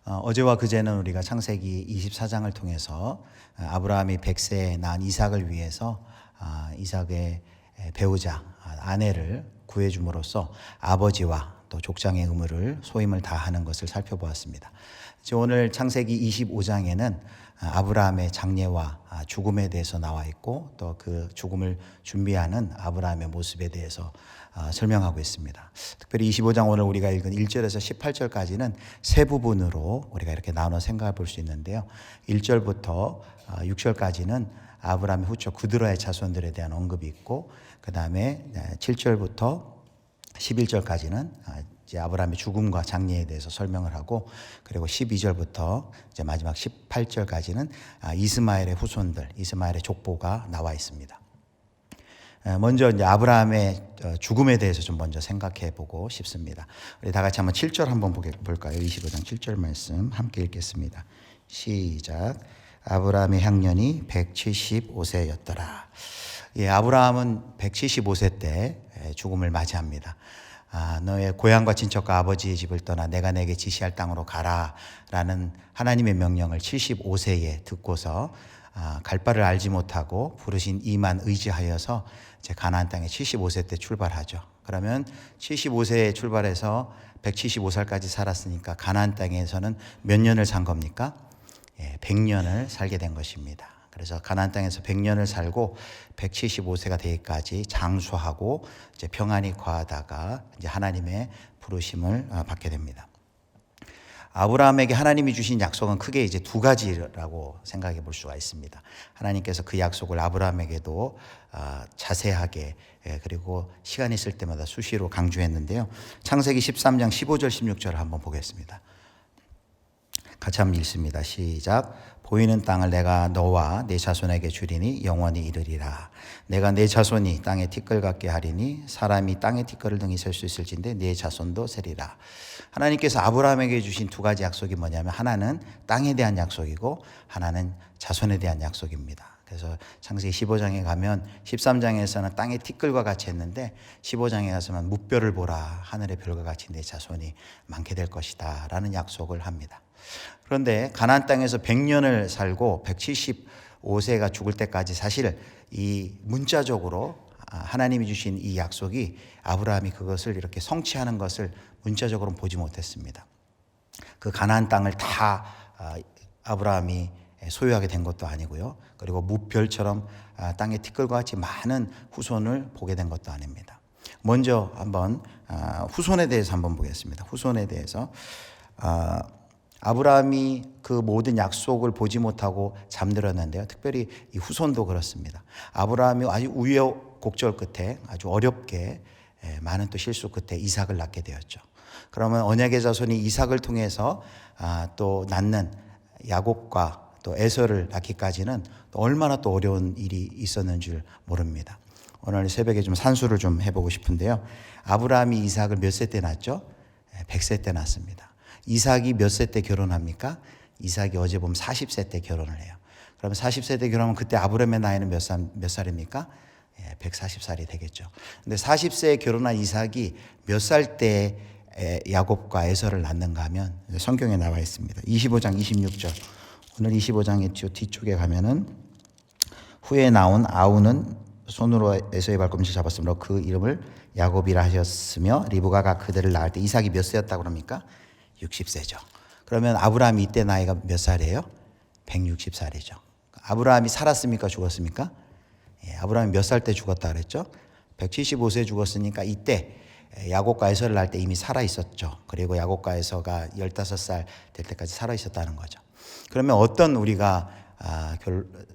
어제와 그제는 우리가 창세기 24장을 통해서 아브라함이 100세에 낳은 이삭을 위해서 이삭의 배우자 아내를 구해줌으로써 아버지와 또 족장의 의무를 소임을 다하는 것을 살펴보았습니다. 오늘 창세기 25장에는 아브라함의 장례와 죽음에 대해서 나와 있고 또 그 죽음을 준비하는 아브라함의 모습에 대해서 설명하고 있습니다. 특별히 25장 오늘 우리가 읽은 1절에서 18절까지는 세 부분으로 우리가 이렇게 나눠 생각해 볼 수 있는데요. 1절부터 6절까지는 아브라함의 후처 그드라의 자손들에 대한 언급이 있고, 그 다음에 7절부터 11절까지는 이제 아브라함의 죽음과 장례에 대해서 설명을 하고, 그리고 12절부터 이제 마지막 18절까지는 이스마엘의 후손들, 이스마엘의 족보가 나와 있습니다. 먼저 이제 아브라함의 죽음에 대해서 좀 먼저 생각해 보고 싶습니다. 우리 다 같이 한번 7절 한번 볼까요? 25장 7절 말씀 함께 읽겠습니다. 시작. 아브라함의 향년이 175세였더라. 예, 아브라함은 175세 때 죽음을 맞이합니다. 너의 고향과 친척과 아버지의 집을 떠나 내가 내게 지시할 땅으로 가라 라는 하나님의 명령을 75세에 듣고서 갈 바를 알지 못하고 부르신 이만 의지하여서 이제 가나안 땅에 75세 때 출발하죠. 그러면 75세에 출발해서 175살까지 살았으니까 가나안 땅에서는 몇 년을 산 겁니까? 100년을 살게 된 것입니다. 그래서 가나안 땅에서 100년을 살고 175세가 되기까지 장수하고 이제 평안히 거하다가 이제 하나님의 부르심을 받게 됩니다. 아브라함에게 하나님이 주신 약속은 크게 이제 두 가지라고 생각해 볼 수가 있습니다. 하나님께서 그 약속을 아브라함에게도 자세하게 그리고 시간 있을 때마다 수시로 강조했는데요. 창세기 13장 15절 16절을 한번 보겠습니다. 같이 한번 읽습니다. 시작. 보이는 땅을 내가 너와 네 자손에게 주리니 영원히 이르리라. 내가 네 자손이 땅에 티끌 같게 하리니 사람이 땅에 티끌을 등이 셀 수 있을진데 네 자손도 세리라. 하나님께서 아브라함에게 주신 두 가지 약속이 뭐냐면 하나는 땅에 대한 약속이고 하나는 자손에 대한 약속입니다. 그래서 창세기 15장에 가면 13장에서는 땅의 티끌과 같이 했는데 15장에 가서는 무별을 보라. 하늘의 별과 같이 내 자손이 많게 될 것이다 라는 약속을 합니다. 그런데 가나안 땅에서 100년을 살고 175세가 죽을 때까지 사실 이 문자적으로 하나님이 주신 이 약속이 아브라함이 그것을 이렇게 성취하는 것을 문자적으로 보지 못했습니다. 그 가나안 땅을 다 아브라함이 소유하게 된 것도 아니고요. 그리고 무별처럼 땅의 티끌과 같이 많은 후손을 보게 된 것도 아닙니다. 먼저 한번 후손에 대해서 한번 보겠습니다. 후손에 대해서 아브라함이 그 모든 약속을 보지 못하고 잠들었는데요. 특별히 이 후손도 그렇습니다. 아브라함이 아주 우여곡절 끝에 아주 어렵게 많은 또 실수 끝에 이삭을 낳게 되었죠. 그러면 언약의 자손이 이삭을 통해서 또 낳는 야곱과 또 에서를 낳기까지는 또 얼마나 또 어려운 일이 있었는 줄 모릅니다. 오늘 새벽에 좀 산수를 좀 해보고 싶은데요. 아브라함이 이삭을 몇 세 때 낳았죠? 100세 때 낳습니다. 이삭이 몇 세 때 결혼합니까? 이삭이 어제 보면 40세 때 결혼을 해요. 그러면 40세 때 결혼하면 그때 아브라함의 나이는 몇 살입니까? 140살이 되겠죠. 근데 40세에 결혼한 이삭이 몇 살 때 야곱과 에서를 낳는가 하면 성경에 나와 있습니다. 25장 26절. 오늘 25장의 뒤쪽에 가면은 후에 나온 아우는 손으로 에서의 발꿈치를 잡았으므로 그 이름을 야곱이라 하셨으며 리브가가 그들을 낳을 때 이삭이 몇 세였다고 합니까? 60세죠. 그러면 아브라함이 이때 나이가 몇 살이에요? 160살이죠. 아브라함이 살았습니까? 죽었습니까? 아브라함이 몇 살 때 죽었다 그랬죠? 175세에 죽었으니까 이때 야곱과 에서를 낳을 때 이미 살아 있었죠. 그리고 야곱과 에서가 15살 될 때까지 살아 있었다는 거죠. 그러면 어떤 우리가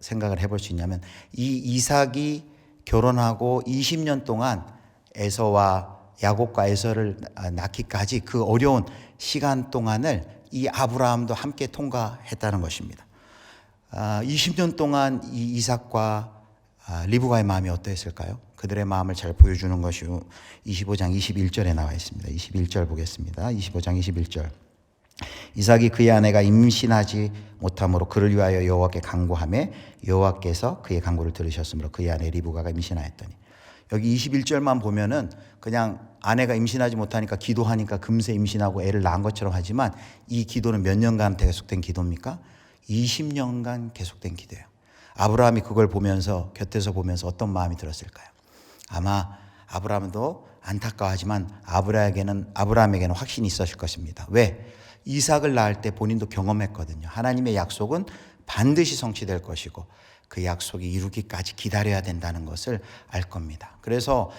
생각을 해볼 수 있냐면 이 이삭이 결혼하고 20년 동안 에서와 야곱과 에서를 낳기까지 그 어려운 시간 동안을 이 아브라함도 함께 통과했다는 것입니다. 20년 동안 이 이삭과 리브가의 마음이 어떠했을까요? 그들의 마음을 잘 보여주는 것이 25장 21절에 나와 있습니다. 21절 보겠습니다. 25장 21절. 이삭이 그의 아내가 임신하지 못함으로 그를 위하여 여호와께 간구하매 여호와께서 그의 간구를 들으셨으므로 그의 아내 리브가가 임신하였더니 여기 21절만 보면은 그냥 아내가 임신하지 못하니까 기도하니까 금세 임신하고 애를 낳은 것처럼 하지만 이 기도는 몇 년간 계속된 기도입니까? 20년간 계속된 기도예요. 아브라함이 그걸 보면서 곁에서 보면서 어떤 마음이 들었을까요? 아마 아브라함도 안타까워하지만 아브라함에게는 확신이 있었을 것입니다. 왜? 이삭을 낳을 때 본인도 경험했거든요. 하나님의 약속은 반드시 성취될 것이고 그 약속이 이루기까지 기다려야 된다는 것을 알 겁니다. 그래서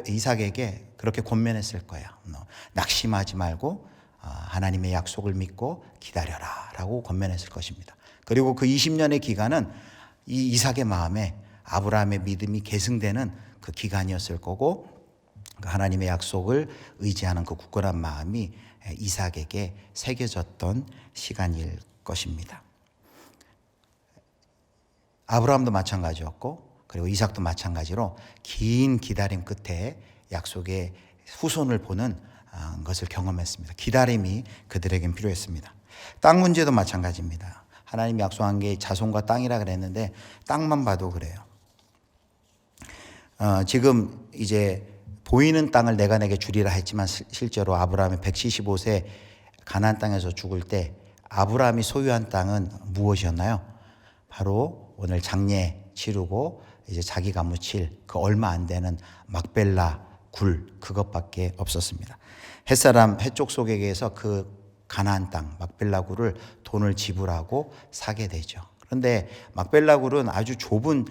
이삭에게 그렇게 권면했을 거야. 너 낙심하지 말고 하나님의 약속을 믿고 기다려라 라고 권면했을 것입니다. 그리고 그 20년의 기간은 이 이삭의 마음에 아브라함의 믿음이 계승되는 그 기간이었을 거고 그 하나님의 약속을 의지하는 그 굳건한 마음이 이삭에게 새겨졌던 시간일 것입니다. 아브라함도 마찬가지였고 그리고 이삭도 마찬가지로 긴 기다림 끝에 약속의 후손을 보는 것을 경험했습니다. 기다림이 그들에겐 필요했습니다. 땅 문제도 마찬가지입니다. 하나님이 약속한 게 자손과 땅이라 그랬는데 땅만 봐도 그래요. 지금 이제 보이는 땅을 내가 내게 주리라 했지만 실제로 아브라함이 175세 가나안 땅에서 죽을 때 아브라함이 소유한 땅은 무엇이었나요? 바로 오늘 장례 치르고 이제 자기가 묻힐 그 얼마 안 되는 막벨라 굴 그것밖에 없었습니다. 햇사람 해쪽 속에게서 그 가나안 땅 막벨라 굴을 돈을 지불하고 사게 되죠. 그런데 막벨라 굴은 아주 좁은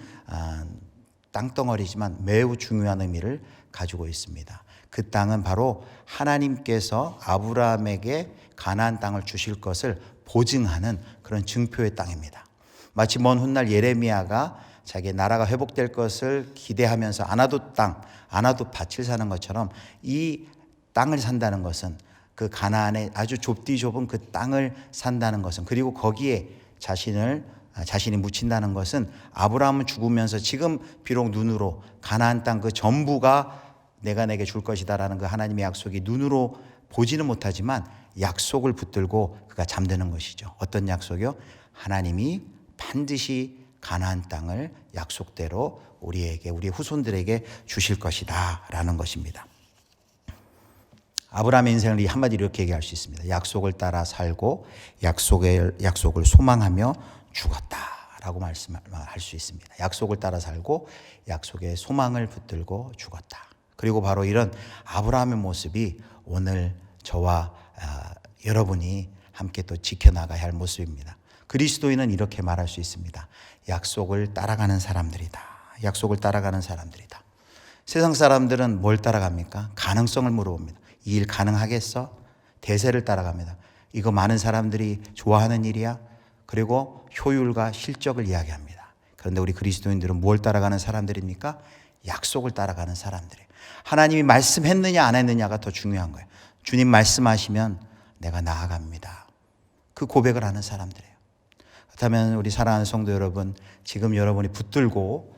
땅덩어리지만 매우 중요한 의미를 가지고 있습니다. 그 땅은 바로 하나님께서 아브라함에게 가나안 땅을 주실 것을 보증하는 그런 증표의 땅입니다. 마치 먼 훗날 예레미야가 자기의 나라가 회복될 것을 기대하면서 아나도 땅, 아나도 밭을 사는 것처럼 이 땅을 산다는 것은 그 가나안의 아주 좁디 좁은 그 땅을 산다는 것은 그리고 거기에 자신이 묻힌다는 것은 아브라함은 죽으면서 지금 비록 눈으로 가나안 땅 그 전부가 내가 내게 줄 것이다라는 그 하나님의 약속이 눈으로 보지는 못하지만 약속을 붙들고 그가 잠드는 것이죠. 어떤 약속이요? 하나님이 반드시 가나안 땅을 약속대로 우리에게 우리 후손들에게 주실 것이다라는 것입니다. 아브라함의 인생을 한마디로 이렇게 얘기할 수 있습니다. 약속을 따라 살고 약속을 소망하며 죽었다라고 말씀할 수 있습니다. 약속을 따라 살고 약속의 소망을 붙들고 죽었다. 그리고 바로 이런 아브라함의 모습이 오늘 저와 여러분이 함께 또 지켜나가야 할 모습입니다. 그리스도인은 이렇게 말할 수 있습니다. 약속을 따라가는 사람들이다. 약속을 따라가는 사람들이다. 세상 사람들은 뭘 따라갑니까? 가능성을 물어봅니다. 이 일 가능하겠어? 대세를 따라갑니다. 이거 많은 사람들이 좋아하는 일이야? 그리고 효율과 실적을 이야기합니다. 그런데 우리 그리스도인들은 뭘 따라가는 사람들입니까? 약속을 따라가는 사람들이에요. 하나님이 말씀했느냐 안 했느냐가 더 중요한 거예요. 주님 말씀하시면 내가 나아갑니다. 그 고백을 하는 사람들이에요. 그렇다면 우리 사랑하는 성도 여러분, 지금 여러분이 붙들고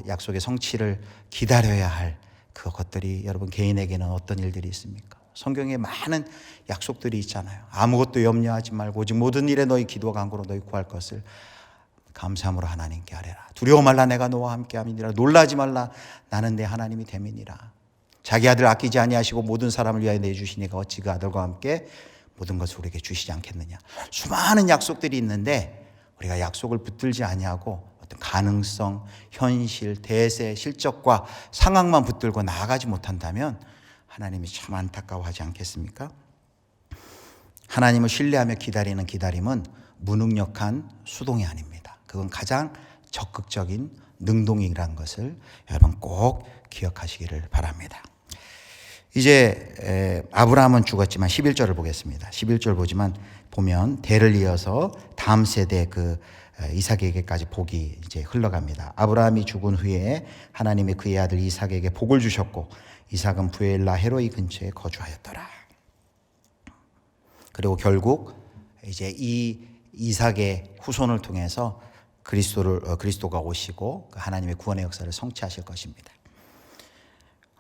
약속의 성취를 기다려야 할 그것들이 여러분 개인에게는 어떤 일들이 있습니까? 성경에 많은 약속들이 있잖아요. 아무것도 염려하지 말고 오직 모든 일에 너희 기도와 간구로 너희 구할 것을 감사함으로 하나님께 아뢰라. 두려워 말라 내가 너와 함께함이니라. 놀라지 말라 나는 내 하나님이 됨이니라. 자기 아들 아끼지 아니하시고 모든 사람을 위하여 내주시니까 어찌 그 아들과 함께 모든 것을 우리에게 주시지 않겠느냐. 수많은 약속들이 있는데 우리가 약속을 붙들지 아니하고 어떤 가능성, 현실, 대세, 실적과 상황만 붙들고 나아가지 못한다면 하나님이 참 안타까워하지 않겠습니까? 하나님을 신뢰하며 기다리는 기다림은 무능력한 수동이 아닙니다. 그건 가장 적극적인 능동이라는 것을 여러분 꼭 기억하시기를 바랍니다. 이제 아브라함은 죽었지만 11절을 보겠습니다. 11절 보면 대를 이어서 다음 세대 그 이삭에게까지 복이 이제 흘러갑니다. 아브라함이 죽은 후에 하나님이 그의 아들 이삭에게 복을 주셨고 이삭은 부엘라 헤로이 근처에 거주하였더라. 그리고 결국 이제 이 이삭의 후손을 통해서 그리스도가 오시고 하나님의 구원의 역사를 성취하실 것입니다.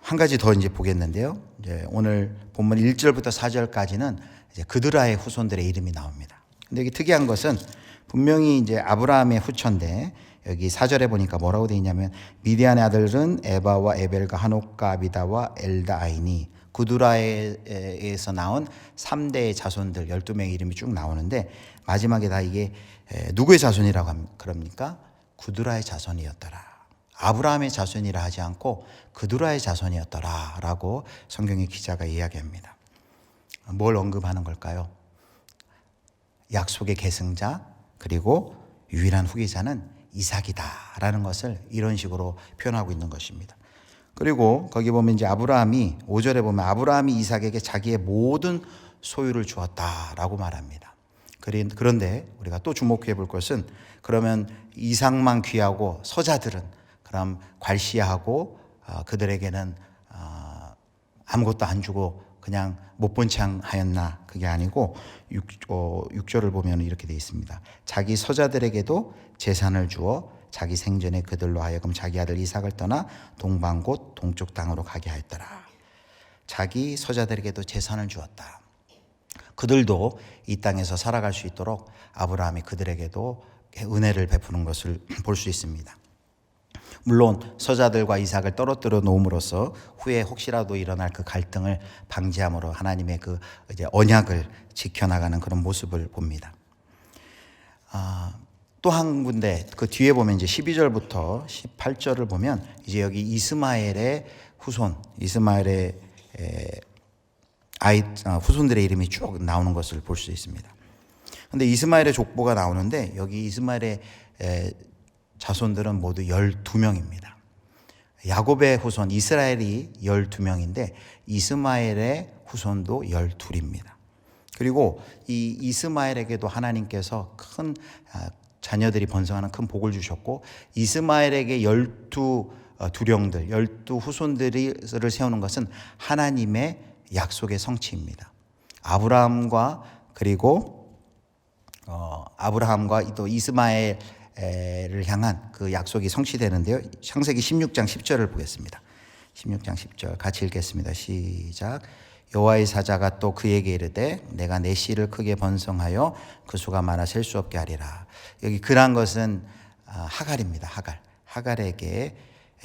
한 가지 더 이제 보겠는데요. 이제 오늘 본문 1절부터 4절까지는 이제 그드라의 후손들의 이름이 나옵니다. 근데 여기 특이한 것은 분명히 이제 아브라함의 후손인데 여기 4절에 보니까 뭐라고 되어 있냐면 미디안의 아들은 에바와 에벨과 하녹과 아비다와 엘다아이니 구두라에서 나온 3대의 자손들 12명의 이름이 쭉 나오는데 마지막에 다 이게 누구의 자손이라고 그럽니까? 구두라의 자손이었더라. 아브라함의 자손이라 하지 않고 구두라의 자손이었더라 라고 성경의 기자가 이야기합니다. 뭘 언급하는 걸까요? 약속의 계승자 그리고 유일한 후계자는 이삭이다라는 것을 이런 식으로 표현하고 있는 것입니다. 그리고 거기 보면 이제 아브라함이 5절에 보면 아브라함이 이삭에게 자기의 모든 소유를 주었다라고 말합니다. 그런데 우리가 또 주목해 볼 것은 그러면 이삭만 귀하고 서자들은 그럼 괄시하고 그들에게는 아무것도 안 주고 그냥 못 본 척 하였나? 그게 아니고 6절을 보면 이렇게 되어 있습니다. 자기 서자들에게도 재산을 주어 자기 생전에 그들로 하여금 자기 아들 이삭을 떠나 동방 곧 동쪽 땅으로 가게 하였더라. 자기 서자들에게도 재산을 주었다. 그들도 이 땅에서 살아갈 수 있도록 아브라함이 그들에게도 은혜를 베푸는 것을 볼 수 있습니다. 물론 서자들과 이삭을 떨어뜨려 놓음으로써 후에 혹시라도 일어날 그 갈등을 방지함으로 하나님의 그 이제 언약을 지켜나가는 그런 모습을 봅니다. 또 한 군데 그 뒤에 보면 이제 12절부터 18절을 보면 이제 여기 이스마엘의 후손, 이스마엘의 후손들의 이름이 쭉 나오는 것을 볼 수 있습니다. 그런데 이스마엘의 족보가 나오는데 여기 이스마엘의 자손들은 모두 12명입니다. 야곱의 후손 이스라엘이 12명인데 이스마엘의 후손도 12입니다. 그리고 이 이스마엘에게도 하나님께서 큰 자녀들이 번성하는 큰 복을 주셨고 이스마엘에게 12두령들 12후손들을 세우는 것은 하나님의 약속의 성취입니다. 아브라함과 또 이스마엘을 향한 그 약속이 성취되는데요. 창세기 16장 10절을 보겠습니다. 16장 10절 같이 읽겠습니다. 시작. 여호와의 사자가 또 그에게 이르되 내가 내 씨를 크게 번성하여 그 수가 많아 셀 수 없게 하리라. 여기 그란 것은 하갈입니다. 하갈에게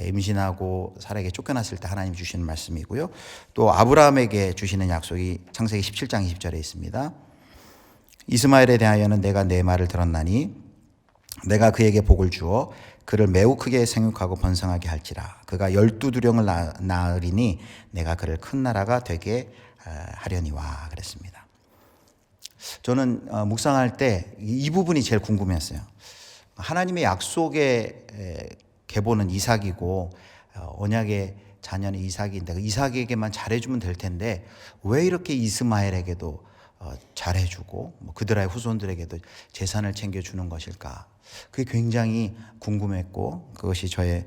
임신하고 사라에게 쫓겨났을 때 하나님 주시는 말씀이고요. 또 아브라함에게 주시는 약속이 창세기 17장 20절에 있습니다. 이스마엘에 대하여는 내가 내 말을 들었나니 내가 그에게 복을 주어 그를 매우 크게 생육하고 번성하게 할지라. 그가 12두령을 낳으리니 내가 그를 큰 나라가 되게 하려니와 그랬습니다. 저는 묵상할 때 이 부분이 제일 궁금했어요. 하나님의 약속의 계보는 이삭이고 언약의 자녀는 이삭인데 이삭에게만 잘해주면 될 텐데 왜 이렇게 이스마엘에게도 잘해주고 그들의 후손들에게도 재산을 챙겨주는 것일까? 그게 굉장히 궁금했고 그것이 저의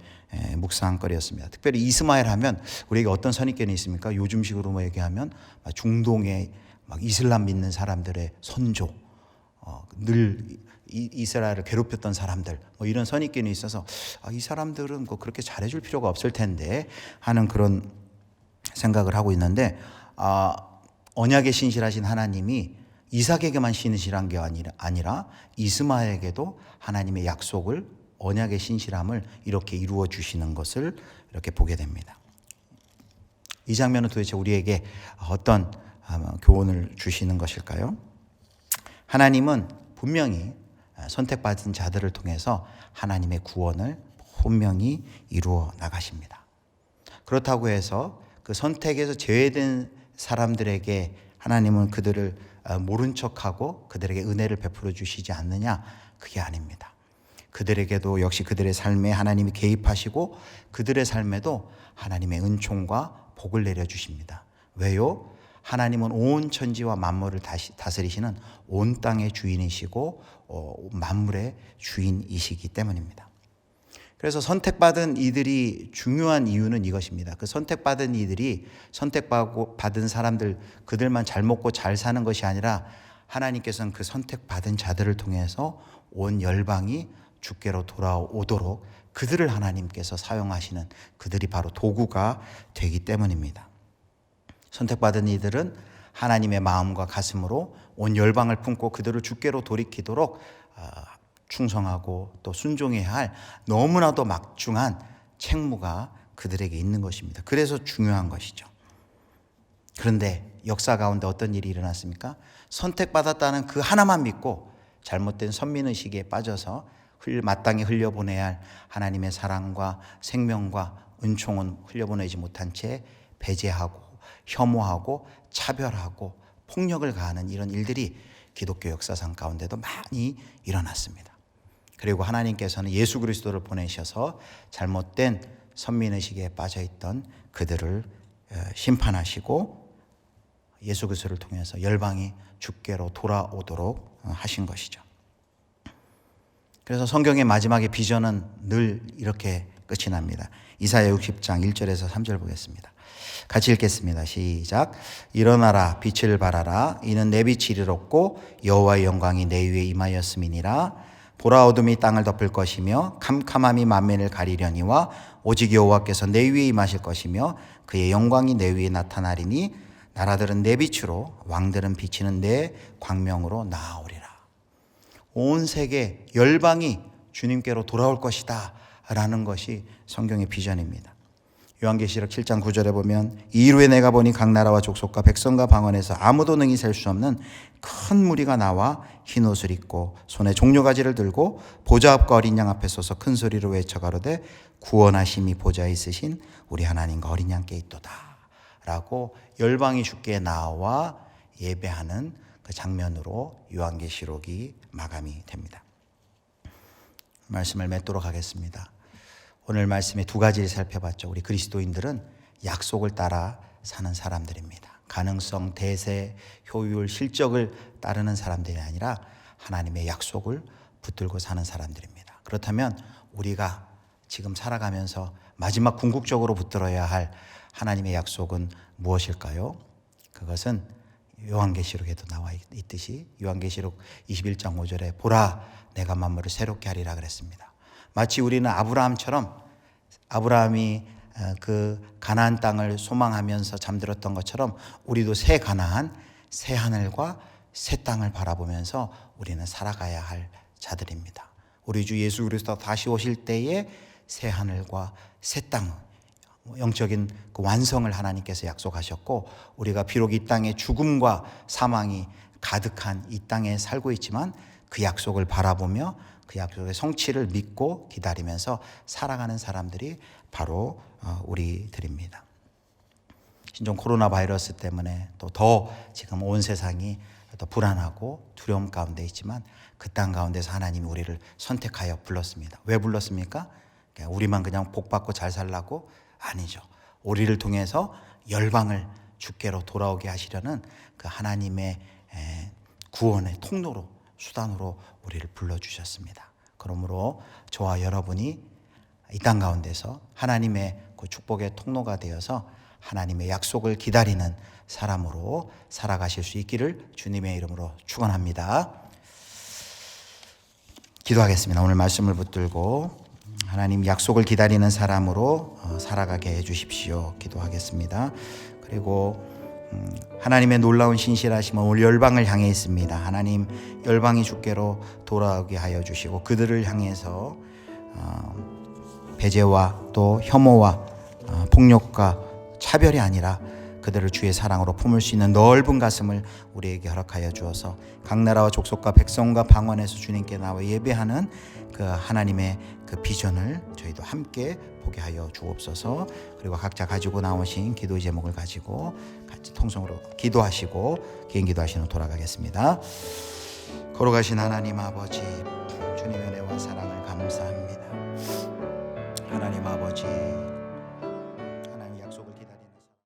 묵상거리였습니다. 특별히 이스마엘 하면 우리에게 어떤 선입견이 있습니까? 요즘식으로 얘기하면 중동의 이슬람 믿는 사람들의 선조, 늘 이스라엘을 괴롭혔던 사람들 이런 선입견이 있어서 이 사람들은 그렇게 잘해줄 필요가 없을 텐데 하는 그런 생각을 하고 있는데 언약에 신실하신 하나님이 이삭에게만 신실한 게 아니라 이스마엘에게도 하나님의 약속을 언약의 신실함을 이렇게 이루어 주시는 것을 이렇게 보게 됩니다. 이 장면은 도대체 우리에게 어떤 교훈을 주시는 것일까요? 하나님은 분명히 선택받은 자들을 통해서 하나님의 구원을 분명히 이루어 나가십니다. 그렇다고 해서 그 선택에서 제외된 사람들에게 하나님은 그들을 모른 척하고 그들에게 은혜를 베풀어 주시지 않느냐? 그게 아닙니다. 그들에게도 역시 그들의 삶에 하나님이 개입하시고 그들의 삶에도 하나님의 은총과 복을 내려주십니다. 왜요? 하나님은 온 천지와 만물을 다스리시는 온 땅의 주인이시고 만물의 주인이시기 때문입니다. 그래서 선택받은 이들이 중요한 이유는 이것입니다. 그 선택받은 이들이 선택받은 사람들 그들만 잘 먹고 잘 사는 것이 아니라 하나님께서는 그 선택받은 자들을 통해서 온 열방이 주께로 돌아오도록 그들을 하나님께서 사용하시는 그들이 바로 도구가 되기 때문입니다. 선택받은 이들은 하나님의 마음과 가슴으로 온 열방을 품고 그들을 주께로 돌이키도록 충성하고 또 순종해야 할 너무나도 막중한 책무가 그들에게 있는 것입니다. 그래서 중요한 것이죠. 그런데 역사 가운데 어떤 일이 일어났습니까? 선택받았다는 그 하나만 믿고 잘못된 선민의식에 빠져서 마땅히 흘려보내야 할 하나님의 사랑과 생명과 은총은 흘려보내지 못한 채 배제하고 혐오하고 차별하고 폭력을 가하는 이런 일들이 기독교 역사상 가운데도 많이 일어났습니다. 그리고 하나님께서는 예수 그리스도를 보내셔서 잘못된 선민의식에 빠져있던 그들을 심판하시고 예수 그리스도를 통해서 열방이 주께로 돌아오도록 하신 것이죠. 그래서 성경의 마지막의 비전은 늘 이렇게 끝이 납니다. 이사야 60장 1절에서 3절 보겠습니다. 같이 읽겠습니다. 시작. 일어나라 빛을 발하라. 이는 내 빛이 이르렀고 여호와의 영광이 내 위에 임하였음이니라. 보라 어둠이 땅을 덮을 것이며 캄캄함이 만민을 가리려니와 오직 여호와께서 내 위에 임하실 것이며 그의 영광이 내 위에 나타나리니 나라들은 내 빛으로 왕들은 비치는 내 광명으로 나아오리라. 온 세계 열방이 주님께로 돌아올 것이다 라는 것이 성경의 비전입니다. 요한계시록 7장 9절에 보면 이후에 내가 보니 각 나라와 족속과 백성과 방언에서 아무도 능히 셀 수 없는 큰 무리가 나와 흰 옷을 입고 손에 종려가지를 들고 보좌 앞과 어린 양 앞에 서서 큰 소리로 외쳐 가로되 구원하심이 보좌에 있으신 우리 하나님과 어린 양께 있도다 라고 열방이 주께 나와 예배하는 그 장면으로 요한계시록이 마감이 됩니다. 말씀을 맺도록 하겠습니다. 오늘 말씀에 두 가지를 살펴봤죠. 우리 그리스도인들은 약속을 따라 사는 사람들입니다. 가능성, 대세, 효율, 실적을 따르는 사람들이 아니라 하나님의 약속을 붙들고 사는 사람들입니다. 그렇다면 우리가 지금 살아가면서 마지막 궁극적으로 붙들어야 할 하나님의 약속은 무엇일까요? 그것은 요한계시록에도 나와 있듯이 요한계시록 21장 5절에 보라 내가 만물을 새롭게 하리라 그랬습니다. 마치 우리는 아브라함처럼 아브라함이 그 가나안 땅을 소망하면서 잠들었던 것처럼 우리도 새 가나안, 새 하늘과 새 땅을 바라보면서 우리는 살아가야 할 자들입니다. 우리 주 예수 그리스도 다시 오실 때에 새 하늘과 새 땅, 영적인 그 완성을 하나님께서 약속하셨고 우리가 비록 이 땅에 죽음과 사망이 가득한 이 땅에 살고 있지만 그 약속을 바라보며 그 약속의 성취를 믿고 기다리면서 살아가는 사람들이 바로 우리들입니다. 신종 코로나 바이러스 때문에 또 더 지금 온 세상이 더 불안하고 두려움 가운데 있지만 그 땅 가운데서 하나님이 우리를 선택하여 불렀습니다. 왜 불렀습니까? 우리만 그냥 복받고 잘 살라고? 아니죠. 우리를 통해서 열방을 주께로 돌아오게 하시려는 그 하나님의 구원의 통로로 수단으로 우리를 불러주셨습니다. 그러므로 저와 여러분이 이 땅 가운데서 하나님의 그 축복의 통로가 되어서 하나님의 약속을 기다리는 사람으로 살아가실 수 있기를 주님의 이름으로 축원합니다. 기도하겠습니다. 오늘 말씀을 붙들고 하나님 약속을 기다리는 사람으로 살아가게 해주십시오. 기도하겠습니다. 그리고 하나님의 놀라운 신실하심은 오늘 열방을 향해 있습니다. 하나님 열방이 주께로 돌아오게 하여 주시고 그들을 향해서 배제와 또 혐오와 폭력과 차별이 아니라 그들을 주의 사랑으로 품을 수 있는 넓은 가슴을 우리에게 허락하여 주어서 각 나라와 족속과 백성과 방언에서 주님께 나와 예배하는 그 하나님의 그 비전을 저희도 함께 보게 하여 주옵소서. 그리고 각자 가지고 나오신 기도 제목을 가지고 같이 통성으로 기도하시고 개인 기도하시는 돌아가겠습니다. 걸어가신 하나님 아버지 주님의 은혜와 사랑을 감사합니다. 하나님 아버지